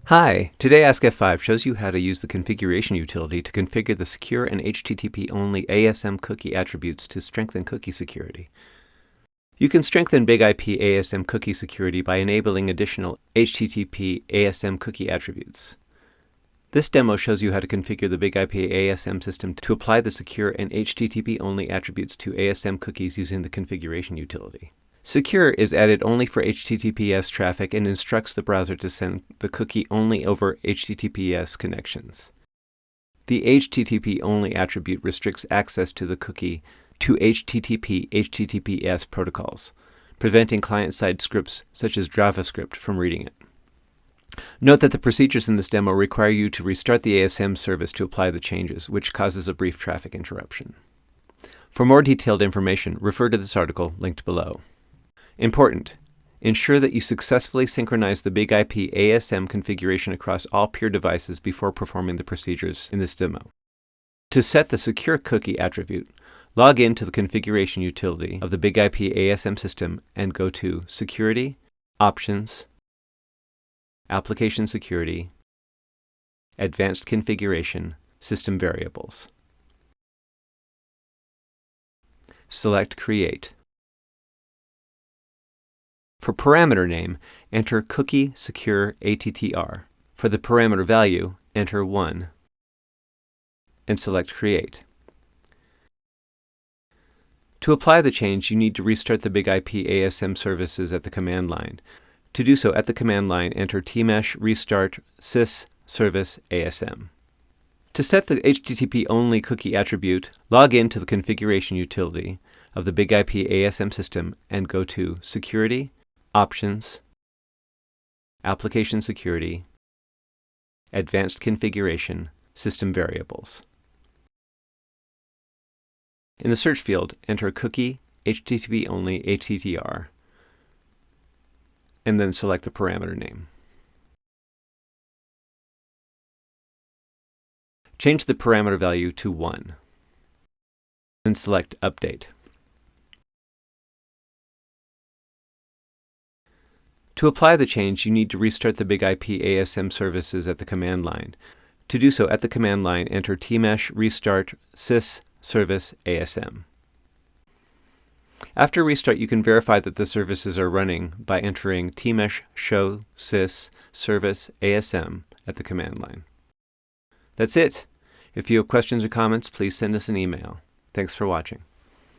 Hi, today Ask F5 shows you how to use the configuration utility to configure the Secure and HttpOnly ASM cookie attributes to strengthen cookie security. You can strengthen BigIP ASM cookie security by enabling additional HTTP ASM cookie attributes. This demo shows you how to configure the BigIP ASM system to apply the Secure and HttpOnly attributes to ASM cookies using the configuration utility. Secure is added only for HTTPS traffic and instructs the browser to send the cookie only over HTTPS connections. The HTTP-only attribute restricts access to the cookie to HTTP/HTTPS protocols, preventing client-side scripts such as JavaScript from reading it. Note that the procedures in this demo require you to restart the ASM service to apply the changes, which causes a brief traffic interruption. For more detailed information, refer to this article linked below. Important: ensure that you successfully synchronize the BigIP ASM configuration across all peer devices before performing the procedures in this demo. To set the secure cookie attribute, log in to the configuration utility of the BigIP ASM system and go to Security, Options, Application Security, Advanced Configuration, System Variables. Select Create. For parameter name, enter Cookie Secure ATTR. For the parameter value, enter 1 and select Create. To apply the change, you need to restart the BigIP ASM services at the command line. To do so, at the command line, enter tmesh restart sys service ASM. To set the HTTP-only cookie attribute, log in to the configuration utility of the BigIP ASM system and go to Security, Options, Application Security, Advanced Configuration, System Variables. In the search field, enter Cookie HTTP-only ATTR, and then select the parameter name. Change the parameter value to 1, then select Update. To apply the change, you need to restart the BigIP ASM services at the command line. To do so, at the command line, enter tmesh restart sys service ASM. After restart, you can verify that the services are running by entering tmesh show sys service ASM at the command line. That's it. If you have questions or comments, please send us an email. Thanks for watching.